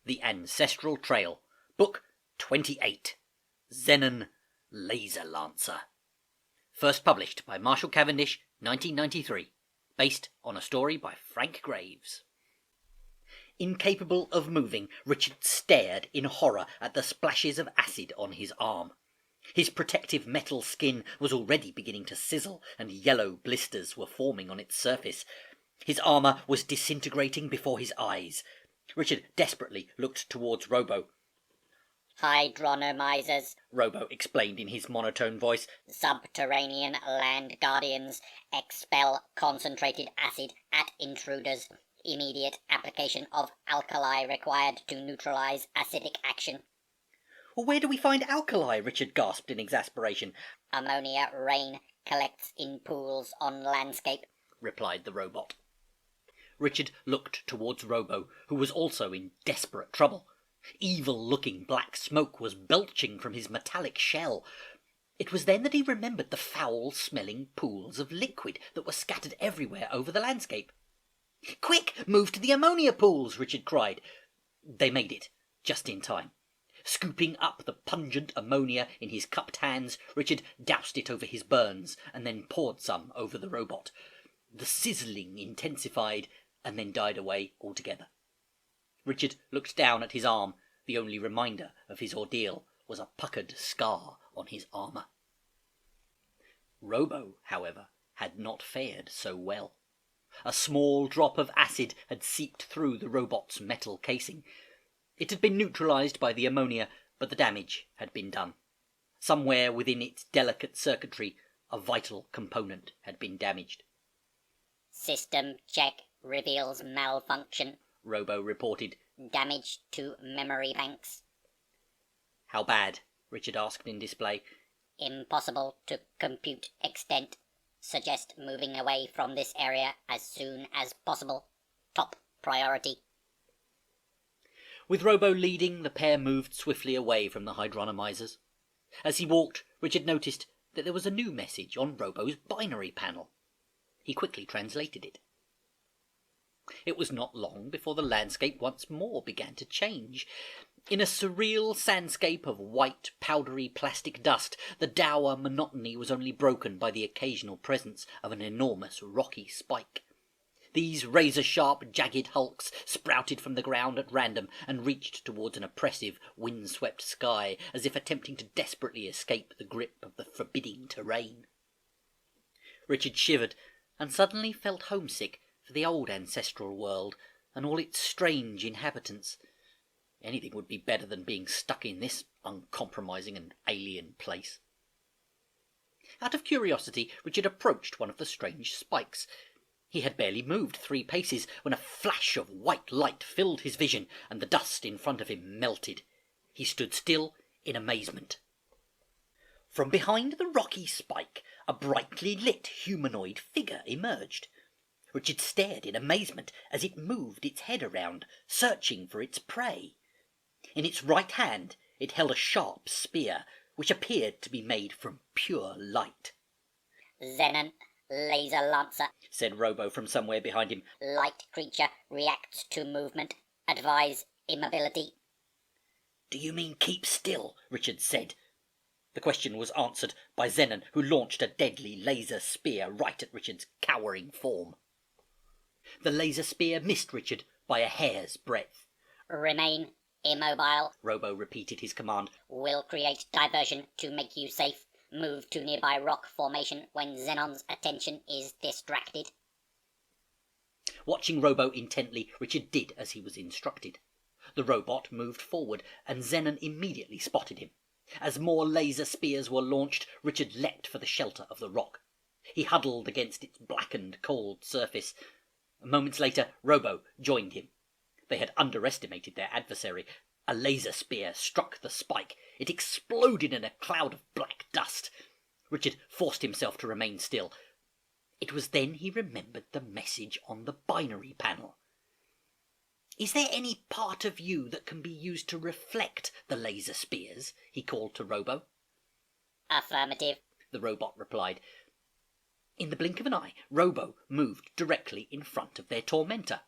The Ancestral Trail, Book 28, Zenon, Laser Lancer. First published by Marshall Cavendish, 1993, based on a story by Frank Graves. Incapable of moving, Richard stared in horror at the splashes of acid on his arm. His protective metal skin was already beginning to sizzle, and yellow blisters were forming on its surface. His armour was disintegrating before his eyes. Richard desperately looked towards Robo. Hydronomizers, Robo explained in his monotone voice. Subterranean land guardians, expel concentrated acid at intruders. Immediate application of alkali required to neutralize acidic action. Well, where do we find alkali? Richard gasped in exasperation. Ammonia rain collects in pools on landscape, replied the robot. Richard looked towards Robo, who was also in desperate trouble. Evil-looking black smoke was belching from his metallic shell. It was then that he remembered the foul-smelling pools of liquid that were scattered everywhere over the landscape. "Quick, move to the ammonia pools!" Richard cried. They made it, just in time. Scooping up the pungent ammonia in his cupped hands, Richard doused it over his burns and then poured some over the robot. The sizzling intensified and then died away altogether. Richard looked down at his arm. The only reminder of his ordeal was a puckered scar on his armour. Robo, however, had not fared so well. A small drop of acid had seeped through the robot's metal casing. It had been neutralized by the ammonia, but the damage had been done. Somewhere within its delicate circuitry, a vital component had been damaged. System check reveals malfunction, Robo reported. Damage to memory banks. How bad? Richard asked in display. Impossible to compute extent. Suggest moving away from this area as soon as possible. Top priority. With Robo leading, the pair moved swiftly away from the hydronomizers. As he walked, Richard noticed that there was a new message on Robo's binary panel. He quickly translated it. It was not long before the landscape once more began to change. In a surreal sandscape of white, powdery plastic dust, the dour monotony was only broken by the occasional presence of an enormous rocky spike. These razor-sharp, jagged hulks sprouted from the ground at random and reached towards an oppressive, wind-swept sky, as if attempting to desperately escape the grip of the forbidding terrain. Richard shivered and suddenly felt homesick for the old ancestral world and all its strange inhabitants. Anything would be better than being stuck in this uncompromising and alien place. Out of curiosity, Richard approached one of the strange spikes. He had barely moved 3 paces when a flash of white light filled his vision, and the dust in front of him melted. He stood still in amazement. From behind the rocky spike, a brightly lit humanoid figure emerged. Richard stared in amazement as it moved its head around, searching for its prey. In its right hand it held a sharp spear, which appeared to be made from pure light. Zenon, Laser Lancer, said Robo from somewhere behind him. Light creature reacts to movement. Advise immobility. Do you mean keep still? Richard said. The question was answered by Zenon, who launched a deadly laser spear right at Richard's cowering form. The laser spear missed Richard by a hair's breadth. Remain immobile, Robo repeated his command. Will create diversion to make you safe. Move to nearby rock formation when Zenon's attention is distracted. Watching Robo intently, Richard did as he was instructed. The robot moved forward, and Zenon immediately spotted him. As more laser spears were launched, Richard leapt for the shelter of the rock. He huddled against its blackened, cold surface. Moments later, Robo joined him. They had underestimated their adversary. A laser spear struck the spike. It exploded in a cloud of black dust. Richard forced himself to remain still. It was then he remembered the message on the binary panel. "Is there any part of you that can be used to reflect the laser spears?" he called to Robo. Affirmative, the robot replied. In the blink of an eye, Robo moved directly in front of their tormentor.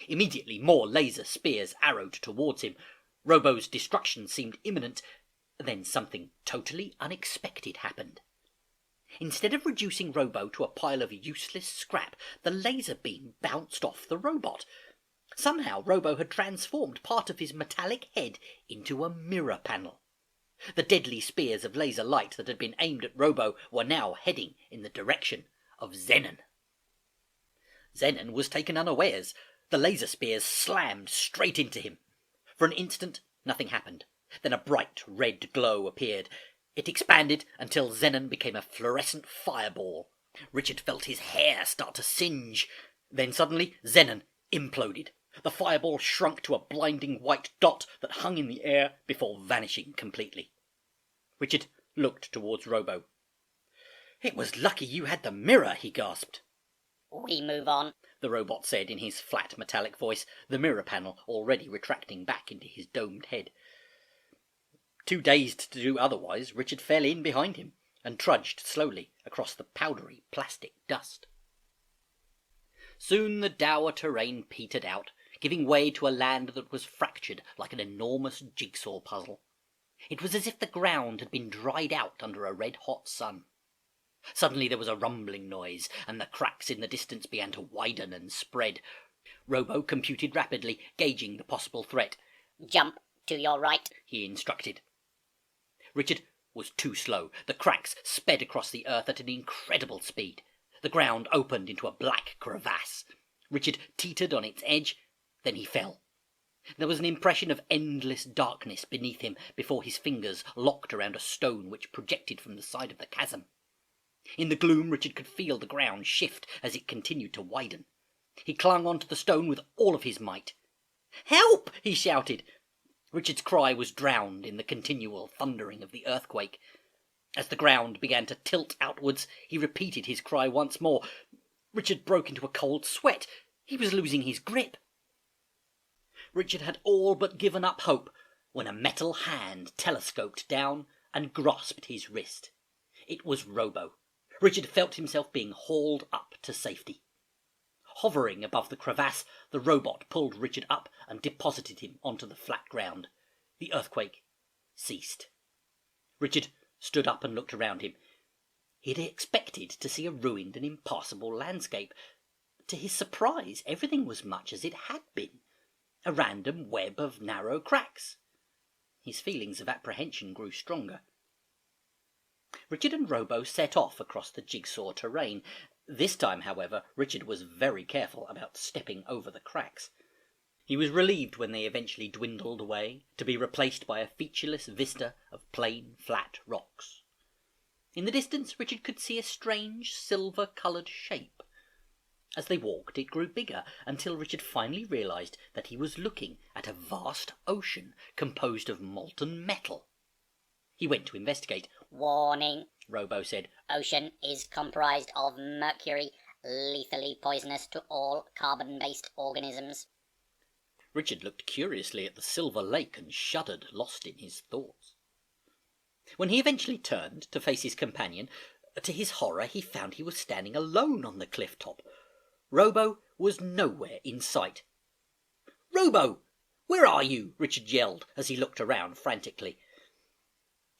Immediately more laser spears arrowed towards him. Robo's destruction seemed imminent. Then something totally unexpected happened. Instead of reducing Robo to a pile of useless scrap, the laser beam bounced off the robot. Somehow Robo had transformed part of his metallic head into a mirror panel. The deadly spears of laser light that had been aimed at Robo were now heading in the direction of Zenon. Zenon was taken unawares. The laser spears slammed straight into him. For an instant, nothing happened. Then a bright red glow appeared. It expanded until Zenon became a fluorescent fireball. Richard felt his hair start to singe. Then suddenly, Zenon imploded. The fireball shrunk to a blinding white dot that hung in the air before vanishing completely. Richard looked towards Robo. "It was lucky you had the mirror," he gasped. "We move on," the robot said in his flat metallic voice, the mirror panel already retracting back into his domed head. Too dazed to do otherwise, Richard fell in behind him and trudged slowly across the powdery plastic dust. Soon the dour terrain petered out, giving way to a land that was fractured like an enormous jigsaw puzzle. It was as if the ground had been dried out under a red-hot sun. Suddenly there was a rumbling noise, and the cracks in the distance began to widen and spread. Robo computed rapidly, gauging the possible threat. "Jump to your right," he instructed. Richard was too slow. The cracks sped across the earth at an incredible speed. The ground opened into a black crevasse. Richard teetered on its edge, then he fell. There was an impression of endless darkness beneath him before his fingers locked around a stone which projected from the side of the chasm. In the gloom, Richard could feel the ground shift as it continued to widen. He clung onto the stone with all of his might. "Help!" he shouted. Richard's cry was drowned in the continual thundering of the earthquake. As the ground began to tilt outwards, he repeated his cry once more. Richard broke into a cold sweat. He was losing his grip. Richard had all but given up hope when a metal hand telescoped down and grasped his wrist. It was Robo. Richard felt himself being hauled up to safety. Hovering above the crevasse, the robot pulled Richard up and deposited him onto the flat ground. The earthquake ceased. Richard stood up and looked around him. He had expected to see a ruined and impassable landscape. To his surprise, everything was much as it had been, a random web of narrow cracks. His feelings of apprehension grew stronger. Richard and Robo set off across the jigsaw terrain. This time, however, Richard was very careful about stepping over the cracks. He was relieved when they eventually dwindled away, to be replaced by a featureless vista of plain, flat rocks. In the distance, Richard could see a strange, silver-coloured shape. As they walked, it grew bigger, until Richard finally realised that he was looking at a vast ocean composed of molten metal. He went to investigate. "Warning," Robo said. "Ocean is comprised of mercury, lethally poisonous to all carbon-based organisms." Richard looked curiously at the silver lake and shuddered, lost in his thoughts. When he eventually turned to face his companion, to his horror he found he was standing alone on the cliff top. Robo was nowhere in sight. "Robo! Where are you?" Richard yelled as he looked around frantically.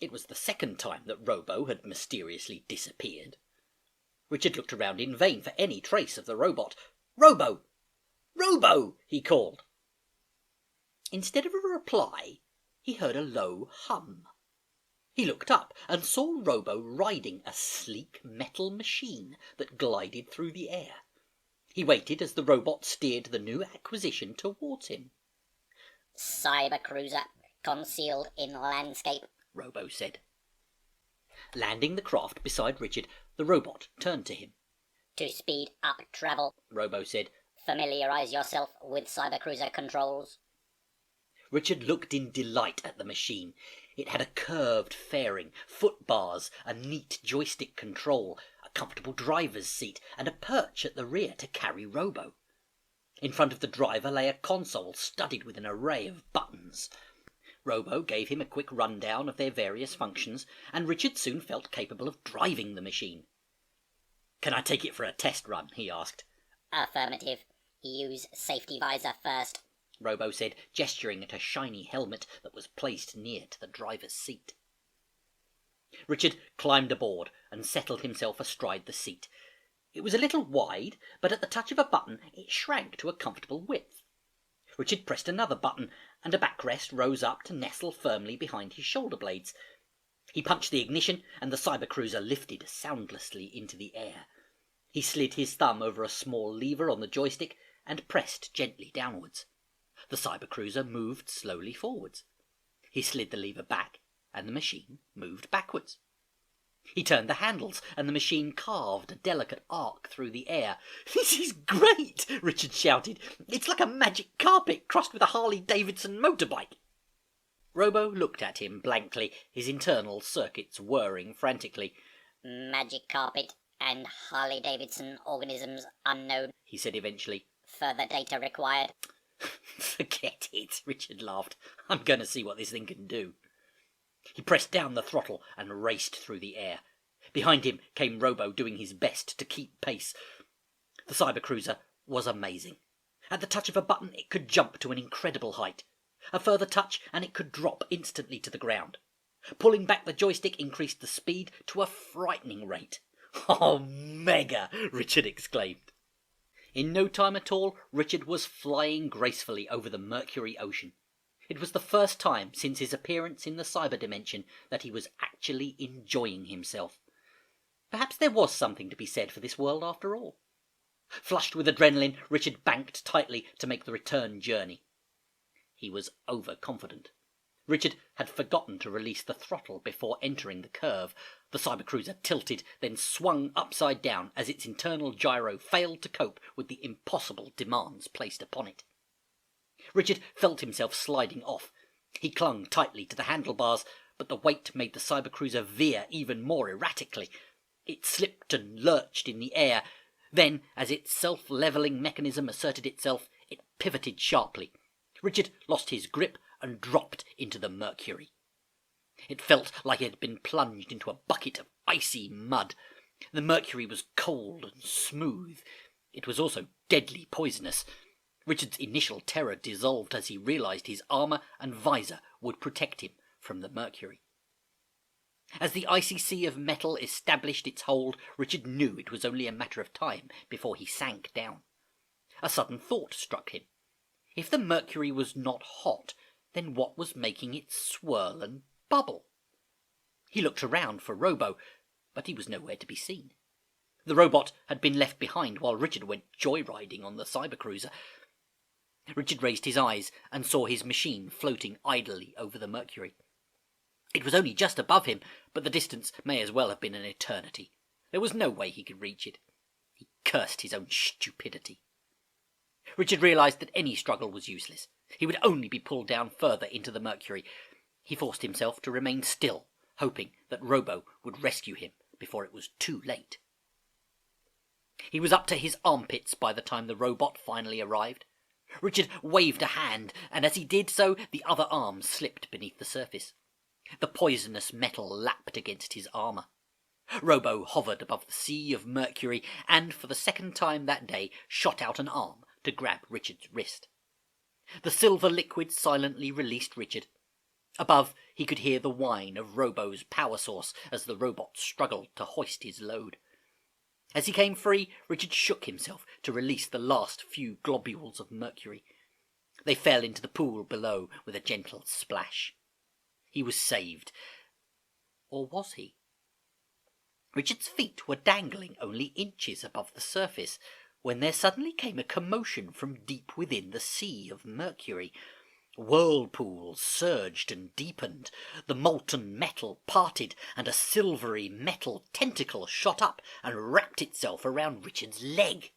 It was the second time that Robo had mysteriously disappeared. Richard looked around in vain for any trace of the robot. "Robo! Robo!" he called. Instead of a reply, he heard a low hum. He looked up and saw Robo riding a sleek metal machine that glided through the air. He waited as the robot steered the new acquisition towards him. "Cybercruiser, concealed in landscape," Robo said. Landing the craft beside Richard, the robot turned to him. "To speed up travel," Robo said. "familiarise yourself with Cybercruiser controls." Richard looked in delight at the machine. It had a curved fairing, foot bars, a neat joystick control, a comfortable driver's seat, and a perch at the rear to carry Robo. In front of the driver lay a console studded with an array of buttons. Robo gave him a quick rundown of their various functions, and Richard soon felt capable of driving the machine. "Can I take it for a test run?" he asked. "Affirmative. Use safety visor first, Robo said, gesturing at a shiny helmet that was placed near to the driver's seat. Richard climbed aboard and settled himself astride the seat. It was a little wide, but at the touch of a button it shrank to a comfortable width. Richard pressed another button, and a backrest rose up to nestle firmly behind his shoulder blades. He punched the ignition, and the cybercruiser lifted soundlessly into the air. He slid his thumb over a small lever on the joystick and pressed gently downwards. The cybercruiser moved slowly forwards. He slid the lever back, and the machine moved backwards. He turned the handles, and the machine carved a delicate arc through the air. "This is great!" Richard shouted. "It's like a magic carpet crossed with a Harley-Davidson motorbike." Robo looked at him blankly, his internal circuits whirring frantically. "Magic carpet and Harley-Davidson organisms unknown," he said eventually. "Further data required." "Forget it," Richard laughed. "I'm going to see what this thing can do." He pressed down the throttle and raced through the air. Behind him came Robo, doing his best to keep pace. The cybercruiser was amazing. At the touch of a button it could jump to an incredible height. A further touch and it could drop instantly to the ground. Pulling back the joystick increased the speed to a frightening rate. "Oh, mega!" Richard exclaimed. In no time at all, Richard was flying gracefully over the Mercury Ocean. It was the first time since his appearance in the cyber dimension that he was actually enjoying himself. Perhaps there was something to be said for this world after all. Flushed with adrenaline, Richard banked tightly to make the return journey. He was overconfident. Richard had forgotten to release the throttle before entering the curve. The cybercruiser tilted, then swung upside down as its internal gyro failed to cope with the impossible demands placed upon it. Richard felt himself sliding off. He clung tightly to the handlebars, but the weight made the cybercruiser veer even more erratically. It slipped and lurched in the air. Then, as its self-levelling mechanism asserted itself, it pivoted sharply. Richard lost his grip and dropped into the Mercury. It felt like it had been plunged into a bucket of icy mud. The Mercury was cold and smooth. It was also deadly poisonous. Richard's initial terror dissolved as he realized his armor and visor would protect him from the Mercury. As the icy sea of metal established its hold, Richard knew it was only a matter of time before he sank down. A sudden thought struck him. If the Mercury was not hot, then what was making it swirl and bubble? He looked around for Robo, but he was nowhere to be seen. The robot had been left behind while Richard went joyriding on the cybercruiser. Richard raised his eyes and saw his machine floating idly over the Mercury. It was only just above him, but the distance may as well have been an eternity. There was no way he could reach it. He cursed his own stupidity. Richard realized that any struggle was useless. He would only be pulled down further into the Mercury. He forced himself to remain still, hoping that Robo would rescue him before it was too late. He was up to his armpits by the time the robot finally arrived. Richard waved a hand, and as he did so, the other arm slipped beneath the surface. The poisonous metal lapped against his armor. Robo hovered above the sea of Mercury, and for the second time that day shot out an arm to grab Richard's wrist. The silver liquid silently released Richard. Above, he could hear the whine of Robo's power source as the robot struggled to hoist his load. As he came free, Richard shook himself to release the last few globules of mercury. They fell into the pool below with a gentle splash. He was saved. Or was he? Richard's feet were dangling only inches above the surface, when there suddenly came a commotion from deep within the sea of mercury. Whirlpools surged and deepened. The molten metal parted, and a silvery metal tentacle shot up and wrapped itself around Richard's leg.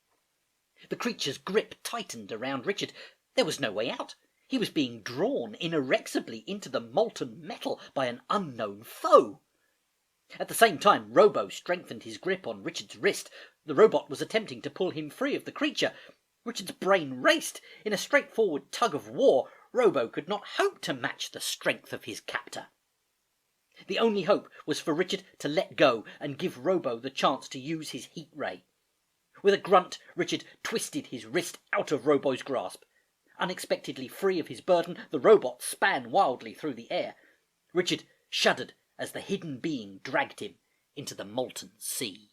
The creature's grip tightened around Richard. There was no way out. He was being drawn inexorably into the molten metal by an unknown foe. At the same time, Robo strengthened his grip on Richard's wrist. The robot was attempting to pull him free of the creature. Richard's brain raced. In a straightforward tug of war, Robo could not hope to match the strength of his captor. The only hope was for Richard to let go and give Robo the chance to use his heat ray. With a grunt, Richard twisted his wrist out of Robo's grasp. Unexpectedly free of his burden, the robot span wildly through the air. Richard shuddered as the hidden being dragged him into the molten sea.